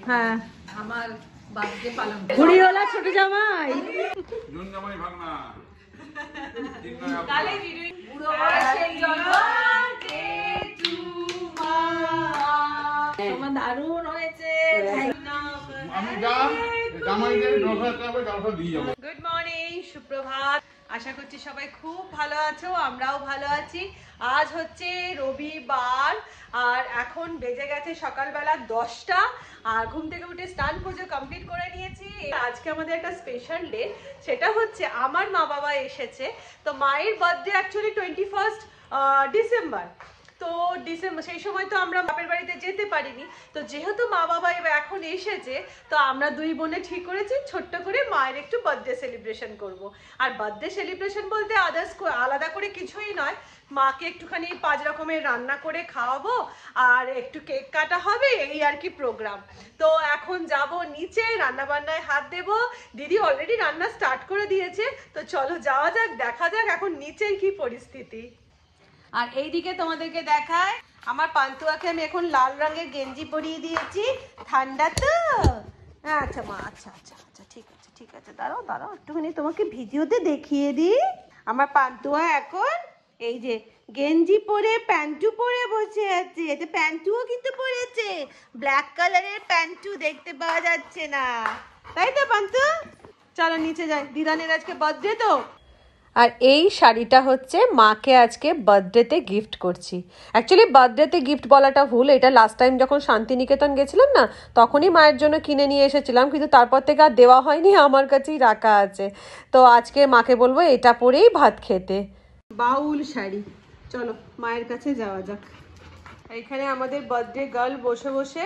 হ্যাঁ আমার বার্থডে পালন ঘুড়ি ওলা ছোট জামাই নুন জামাই ভাগনা কালে পুরো সেই জন্মে টু মা দারুণ হয়েছে আমি জামাইদের দরকার দিয়ে যাব। গুড মর্নিং, সুপ্রভাত। আশা করছি সবাই খুব ভালো আছো, আমরাও ভালো আছি। আজ হচ্ছে রবিবার আর এখন বেজে গেছে সকালবেলা 10টা। আর ঘুম থেকে উঠে স্নান পুজো কমপ্লিট করে নিয়েছি। আজকে আমাদের একটা স্পেশাল ডে, সেটা হচ্ছে আমার মা বাবা এসেছে। তো মায়ের বার্থডে অ্যাকচুয়ালি 21 ডিসেম্বর। তো ডিসেম্বর সেই সময় তো আমরা বাপের বাড়িতে যেতে পারিনি। তো যেহেতু মা বাবা এবার এখন এসেছে, তো আমরা দুই বোনে ঠিক করেছি ছোট্ট করে মায়ের একটু বার্থডে সেলিব্রেশন করব। আর বার্থডে সেলিব্রেশন বলতে আদার্স আলাদা করে কিছুই নয়, মাকে একটুখানি 5 রকমের রান্না করে খাওয়াবো আর একটু কেক কাটা হবে, এই আর কি প্রোগ্রাম। তো এখন যাব নিচে, রান্না বান্নায় হাত দেব। দিদি অলরেডি রান্না স্টার্ট করে দিয়েছে। তো চলো যাওয়া যাক, দেখা যাক এখন নিচের কি পরিস্থিতি। আর এইদিকে তোমাদেরকে দেখায় আমার পান্তুয়াকে আমি এখন লাল রঙের গেঞ্জি পরিয়ে দিয়েছি। ঠান্ডা তো? আচ্ছা মা, আচ্ছা আচ্ছা আচ্ছা, ঠিক আছে ঠিক আছে, দাঁড়াও দাঁড়াও একটুখানি তোমাকে ভিডিওতে দেখিয়ে দিই। আমার পান্তুয়া এখন এই যে গেঞ্জি পরে প্যান্টু পরে বসে আছে। এটা প্যান্টুও কিন্তু পরেছে, ব্ল্যাক কালারের প্যান্টু, দেখতে পাওয়া যাচ্ছে না, তাই তো পান্তু? চলো নিচে যাই, দিদানের আজকে বার্থডে তো। আর এই শাড়িটা হচ্ছে মাকে আজকে বার্থডেতে গিফট করছি। অ্যাকচুয়ালি বার্থডেতে গিফট বলাটা ভুল, এটা লাস্ট টাইম যখন শান্তিনিকেতন গেছিলাম না, তখনই মায়ের জন্য কিনে নিয়ে এসেছিলাম, কিন্তু তারপর থেকে আর দেওয়া হয়নি, আমার কাছেই রাখা আছে। তো আজকে মাকে বলবো এটা পরেই ভাত খেতে। বাউল শাড়ি, চলো মায়ের কাছে যাওয়া যাক। এইখানে আমাদের বার্থডে গার্ল বসে বসে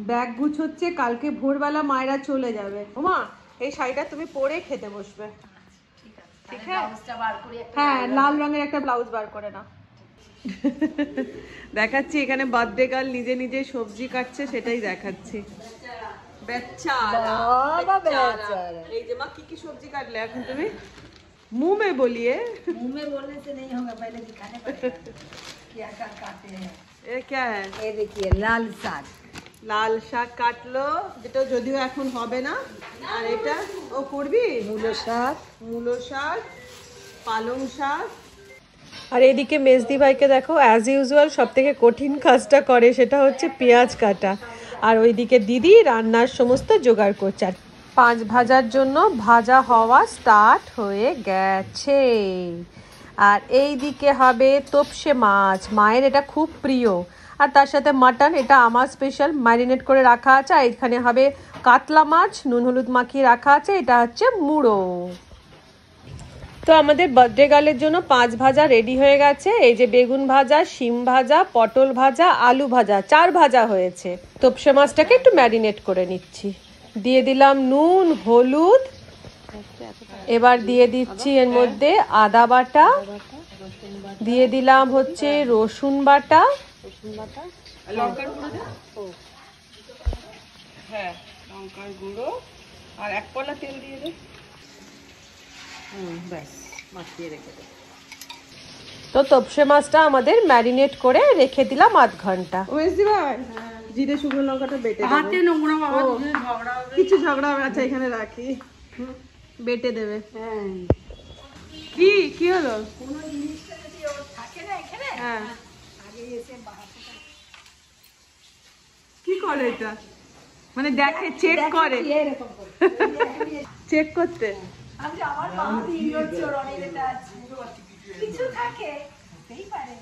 ব্যাগ গুছোচ্ছে, কালকে ভোরবেলা মায়েরা চলে যাবে। ওমা এই শাড়িটা তুমি পরে খেতে বসবে, ঠিক আছে? হ্যাঁ লাল রঙের একটা ব্লাউজ বার করে না। দেখাচ্ছি এখানে বার্থডে গার্ল নিজে নিজে সবজি কাটছে, সেটাই দেখাচ্ছি। এই যে মা কি কি সবজি কাটলে এখন তুমি? मुंह में बोलिए, मुंह में बोलने से नहीं होगा, पहले दिखाने पड़ेगा क्या क्या काटे हैं। ये क्या है? ये देखिए लाल साग, লাল শাক কাটলো, যেটা যদিও এখন হবে না। আর এটা ও করবি মূলো শাক, মূলো শাক, পালং শাক। আর এদিকে মেজদি ভাইকে দেখো অ্যাজ ইউজুয়াল সব থেকে কঠিন কাজটা করে, সেটা হচ্ছে পেঁয়াজ কাটা। আর ওইদিকে দিদি রান্নার সমস্ত জোগাড় করছে। আর 5 ভাজার জন্য ভাজা হওয়া স্টার্ট হয়ে গেছে। আর এই দিকে হবে তোপসে মাছ, মায়ের এটা খুব প্রিয়। আর তার সাথে মাটন, এটা আমার স্পেশাল, ম্যারিনেট করে রাখা আছে। আর এখানে হবে কাতলা মাছ, নুন হলুদ মাখিয়ে রাখা আছে, এটা হচ্ছে মুড়ো। তো আমাদের বার্থডে গার্লের জন্য 5 ভাজা রেডি হয়ে গেছে। এই যে বেগুন ভাজা, শিম ভাজা, পটল ভাজা, আলু ভাজা, 4 ভাজা হয়েছে। তোপসে মাছটাকে একটু ম্যারিনেট করে নিচ্ছি। দিয়ে দিলাম নুন হলুদ, এবার দিয়ে দিচ্ছি এর মধ্যে আদা বাটা, দিয়ে দিলাম হচ্ছে রসুন বাটা, লঙ্কার গুঁড়ো, হ্যাঁ লঙ্কার গুঁড়ো, আর 1 পলা তেল দিয়ে দে। ব্যাস মাখিয়ে রেখে দে। তো তোপসে মাছটা আমাদের ম্যারিনেট করে রেখে দিলাম আধ ঘন্টা। ওয়েসি ভাই জিরে শুকনো লঙ্কাটা বেটে দেবে, হাতে নোংরা বাবা, ঝগড়া হবে, কিছু ঝগড়া হবে। আচ্ছা এখানে রাখি, বেটে দেবে। হ্যাঁ কি কি হলো? কোনো জিনিসটা যদি ও থাকে না এখানে, হ্যাঁ আগে এসে কি করে এটা, মানে দেখে চেক করে, এরকম করে চেক করতে। আমি আমার মা ভিডিওর চোরনে এটা আছে, কিছু থাকে হতেই পারে।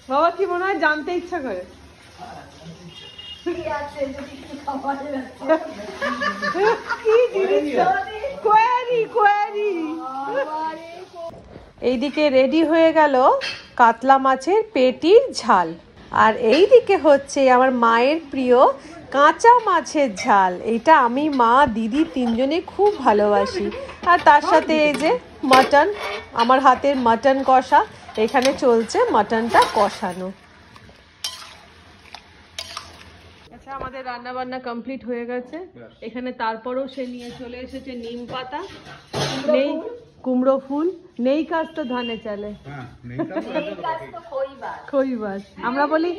বাবা কি মনে হয় জানতে ইচ্ছা করে কি আছে, যদি কিছু খাবারের আছে কি জিনিস, কোয়েরি কোয়েরি। এইদিকে রেডি হয়ে গেল কাতলা মাছের পেটির ঝাল। আর এইদিকে হচ্ছে আমার মায়ের প্রিয় কাঁচা মাছের ঝাল। এটা আমি মা দিদি 3 জনে খুব ভালোবাসি। আর তার সাথে এই যে মাটন, আমার হাতের মাটন কষা, এখানে চলছে মাটনটা কষানো। আচ্ছা আমাদের রান্না বান্না কমপ্লিট হয়ে গেছে। এখানে তারপরেও সে নিয়ে চলে এসেছে নিম পাতা, নেই কুমড়ো ফুল, নেই কাজ তো ধানে চালে, হ্যাঁ নেইটা তো এই কাজ তো কইবার খই বাস আমরা বলি,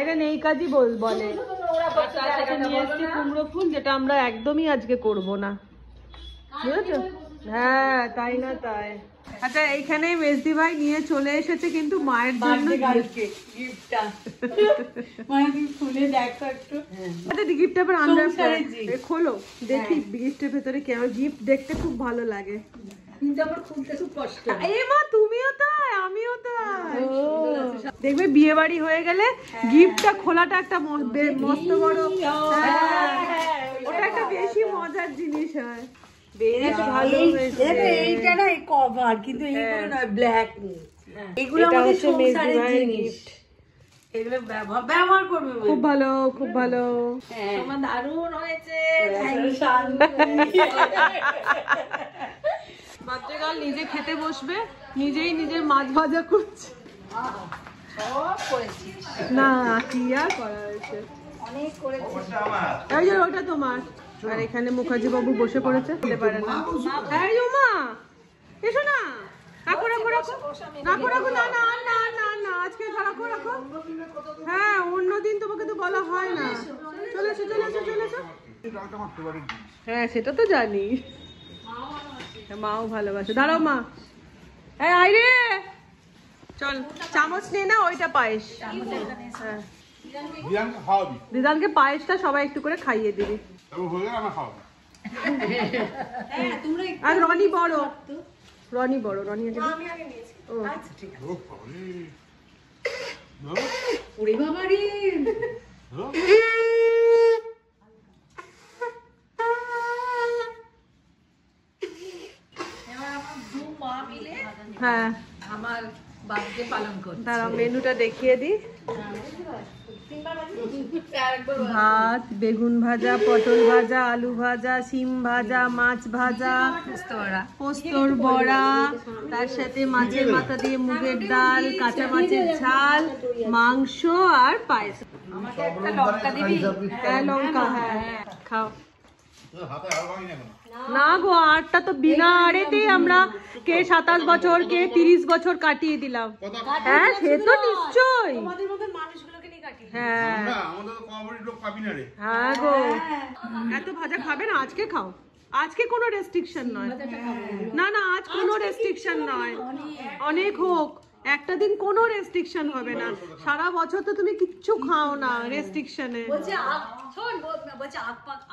এটা নেই কাজই বলে। ওরা আর তার সাথে নিয়ে এসেছি কুমড়ো ফুল, যেটা আমরা একদমই আজকে করব না, বুঝেছো? হ্যাঁ তাই না তাই। আচ্ছা এইখানে মেজদি ভাই নিয়ে চলে এসেছে কিন্তু মায়ের জন্য গিফটটা মানে তুমি খুলে দেখো একটু। গিফট আবার আন্ডার সংসারের gift। খোলো দেখি গিফটের ভেতরে কেমন। গিফট দেখতে খুব ভালো লাগে। কিন্তু আমার খুলতে খুব কষ্ট। এ মা তুমিও তাই, আমিও তাই। দেখবে বিয়ে বাড়ি হয়ে গেলে গিফটটা খোলাটা একটা মস্ত বড়, ওটা একটা বেশি মজার জিনিস হয়। বেশ ভালো হয়েছে। এইটা না কভার, কিন্তু এইগুলো না ব্ল্যাক, এগুলো এটা আমাদের হচ্ছে মেজদি সংসারের ভাইয়ের জিনিস, এগুলো ব্যবহার করবে বলে। খুব ভালো খুব ভালো। তোমার দারুণ হয়েছে। বাচ্চাকাল নিজে খেতে বসবে, নিজেই নিজের মাছ ভাজা করছে। সব করেছিস, না কি আর করা হয়েছে, অনেক করেছিস। এই যে ওটা তোমার। আর এখানে মুখার্জি বাবু বসে পড়েছে, খেতে পারে না। এই উমা এসো না, রাখো রাখো রাখো রাখো রাখো, না না না না না আজকে রাখো রাখো। হ্যাঁ অন্যদিন তোমাকে তো বলা হয় না। চলে এসো চলে এসো চলে এসো। হ্যাঁ সেটা তো জানি, মাও ভালোবাসে। দাঁড়াও মা, এই আয় রে, চল চামচ নিয়ে না, ওইটা পায়েস। হ্যাঁ দিয়ানকে খাওয়াবি, দিদানকে পায়েসটা সবাই একটু করে খাইয়ে দিবি। তবে হয়ে গেলে আমার খাওয়াবি। আর রনি বড়, রনি বড়, রনি আগে ও ও বাবারে, ধরো, ওরে বাবা রে, ধরো। হ্যাঁ আমার বার্থডে পালন করছে। দাঁড়াও মেনুটা দেখিয়ে দিই। ভাত, বেগুন ভাজা, পটল ভাজা, আলু ভাজা, সিম ভাজা, মাছ ভাজা, পোস্তর বড়া, তার সাথে মাছের মাথা দিয়ে মুগের ডাল, কাঁচা মাছের ঝাল, মাংস আর পায়েস। লঙ্কা দিবি? হ্যাঁ লঙ্কা, হ্যাঁ খাও। হাতে আর ভাঙি না কেন? না গো, আটটা তো বিনা আড়েতেই আমরা কে 27 বছর কে 30 বছর কাটিয়ে দিলাম। হ্যাঁ সে তো নিশ্চয়ই। হ্যাঁ আমরা আমাদের তো কমাবড়ি লোক পাবি না রে। হ্যাঁ গো, এত ভাজা খাবে না, আজকে খাও। আজকে কোনো রেস্ট্রিকশন নয়, না না আজ কোনো রেস্ট্রিকশন নয়, অনেক হোক, একটা দিন কোনো রেস্ট্রিকশন হবে না। সারা বছর তো তুমি কিচ্ছু খাও না রেস্ট্রিকশনে। বলছে শোন, বলছে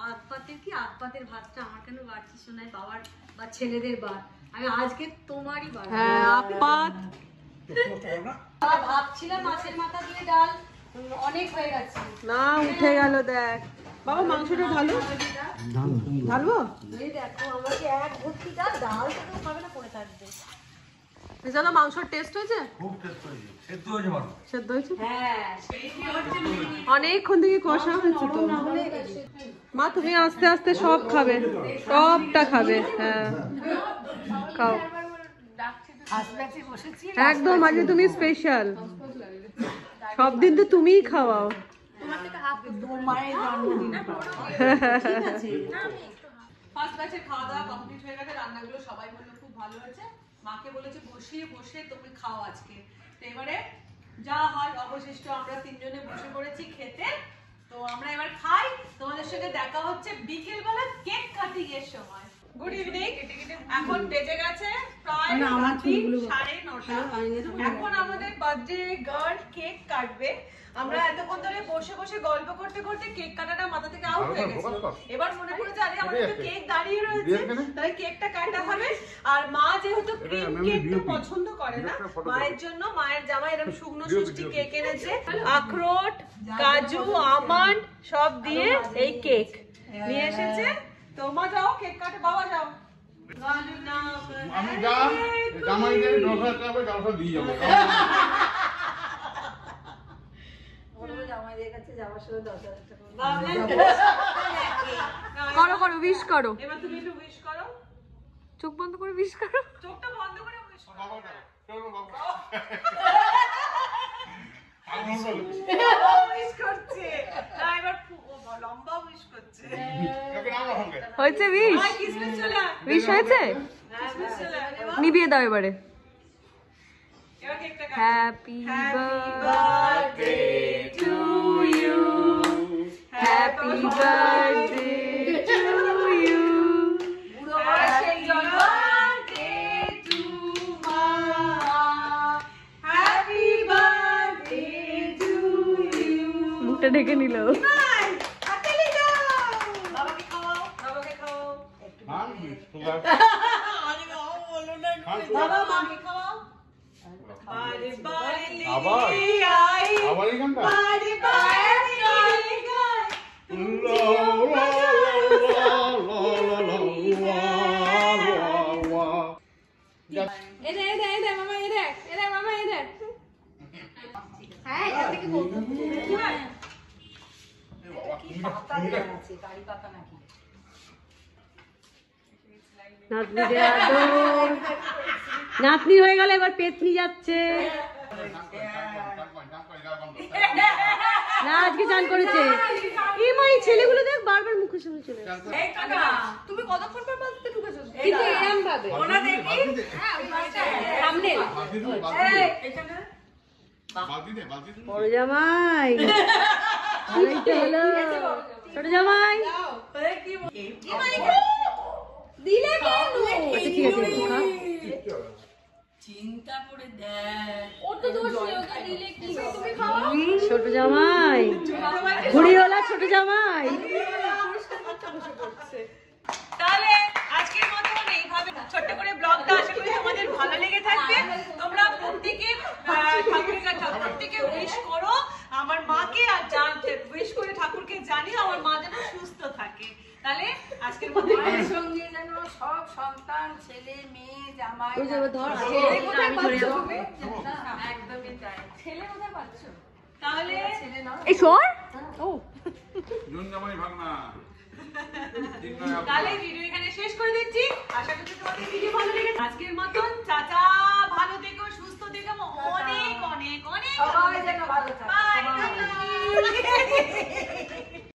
আগপাতের কি আগপাতের ভাতটা আমার কেন বাড়ছি শোনায়, বাবার বা ছেলেদের বার, আমি আজকে তোমারই বার। হ্যাঁ আপাত ভাবছিলাম মাছের মাথা দিয়ে ডাল অনেক হয়ে গেছে। না উঠে গেল, দেখ বাবা মাংসটা ভালো ঢালবো। এই দেখো আমাকে এক ভর্তি ডাল, ডাল তো খাবে না, পড়ে থাকবে। জানো মাংসর টেস্ট হয়েছে, খুব টেস্ট হয়েছে, সেদ্ধ হয়েছে ভালো। সেদ্ধ হয়েছে, হ্যাঁ অনেকক্ষণ থেকে কষা হয়েছে তো। মা তুমি আস্তে আস্তে সব খাবে, সবটা খাবে। হ্যাঁ খাও হাসপাতালে বসেছি, একদম, আজকে তুমি স্পেশাল, সব দিন তো তুমিই খাওয়াও। তোমার মায়ের জন্মদিন। ফার্স্ট ব্যাচের খাওয়া দাওয়া কমপ্লিট হয়ে গেছে, রান্নাগুলো সবাই বললো খুব ভালো হয়েছে। মাকে বলেছে বসিয়ে বসে তুমি খাও আজকে। তো এবারে যা হয় অবশিষ্ট আমরা তিনজনে বসে পড়েছি খেতে। তো আমরা এবার খাই, তোমাদের সঙ্গে দেখা হচ্ছে বিকেল বেলা কেক কাটিং এর সময়। গুড ইভিনিং, এখন বেজে গেছে প্রায় 9:30। এখন আমাদের বার্থডে গার্ল কেক কাটবে। আমরা এতক্ষণ ধরে বসে বসে গল্প করতে করতে কেক কাটাটা মাথা থেকে আউট হয়ে গেছে। এবার মনে পড়েছে আরে আমাদের তো কেক দাঁড়িয়ে রয়েছে, তাহলে কেকটা কাটা হবে। আর মা যেহেতু ক্রিম কেক তো পছন্দ করে না, মায়ের জন্য মায়ের জামাই এরকম শুকনো ষষ্ঠী কেক এনেছে, আখরোট, কাজু, আমন্ড সব দিয়ে এই কেক নিয়ে এসেছে। তো মা যাও কেক কাটে, বাবা যাও। আমি যা জামাইদের 10,000 টাকা করে কালকে দিয়ে যাবো। আমাদের কাছে যাওয়ার সময় 10,000 টাকা করো করো উইশ করো, এবার তুমি একটু উইশ করো, চোখ বন্ধ করে উইশ করো, চোখটা বন্ধ করে উইশ করো। বাবাটা চলো বাবা আমি বলি উইশ করছে না, এবার লম্বা উইশ করছে। ওকে নাও সঙ্গে হয়েছে উইশ, উইশ হয়েছে, কিসমিস চলে নিভিয়ে দাও এবারে। এবার কেকটা কাটো। Happy birthday to you, happy birthday to you. বুড়ো বয়সে জন্ম। মুখটা ঢেকে নিল। বাবাকে খাওয়াও, বাবাকে খাওয়াও। খান বিস্কুট। বাবা মাকে খাওয়াও। বারে বারে আবার? তেরি আই, আবার এখানটা? বারে বারে তেরি গায়। লা, লা, লা, লা, লা, লা, লা, লা, লা। যা- হ্যাঁ, এটা থেকে বলতো। এ বাবা, পাতা দেয়া আছে, কারি পাতা নাকি? নাতনিদের আদর। নাতনি হয়ে গেল, এবার পেতনি যাচ্ছে। না, আজকে চান করেছে। এই মা, এই ছেলেগুলো দেখ বারবার মুখের সামনে চলে আসছে। এই কাকা, তুমি কতক্ষণ পর বালতিতে ঢুকেছো? কিন্তু এরম ভাবে। ওনা দেখি। সামনে। বড় জামাই, এই তো হলো। ছোট জামাই, দিলে কেন? আচ্ছা ঠিক আছে, একটু খা। চিন্তা করে দেখ। ওর তো দোষ নেই, ওকে দিলে কি? তুমি খাও। ছোট জামাই, ঘুড়িওয়ালা ছোট জামাই। তাহলে আজকের মতন এইভাবে ছোট্ট করে ব্লগটা আশা করি তোমাদের ভালো লেগে থাকবে। তোমরা প্রত্যেকে ঠাকুরকে উইশ করো আমার মাকে, আর জানতে উইশ করে ঠাকুরকে জানিও আমার মা যেন সুস্থ থাকে। তাহলে আজকের মতো মায়ের সঙ্গে যেন সব সন্তান, ছেলে, মেয়ে, জামাই। ওই যে ও ধর, ছেলে আমি কোথায় ধরে পাচ্ছো? যাবো। একদমই তাই। ছেলে কোথায় পাচ্ছো? তাহলে ছেলে নাও। এই সর। ও নুন জামাই ভাগনা। তাহলে ভিডিও এখানে শেষ করে দিচ্ছি। আশা করছি তোমাদের ভিডিও ভালো লেগেছে। আজকের মতন চাচা ভালো থেকো, সুস্থ থেকো, অনেক অনেক অনেক সবাই যেন ভালো থাকে। বাই।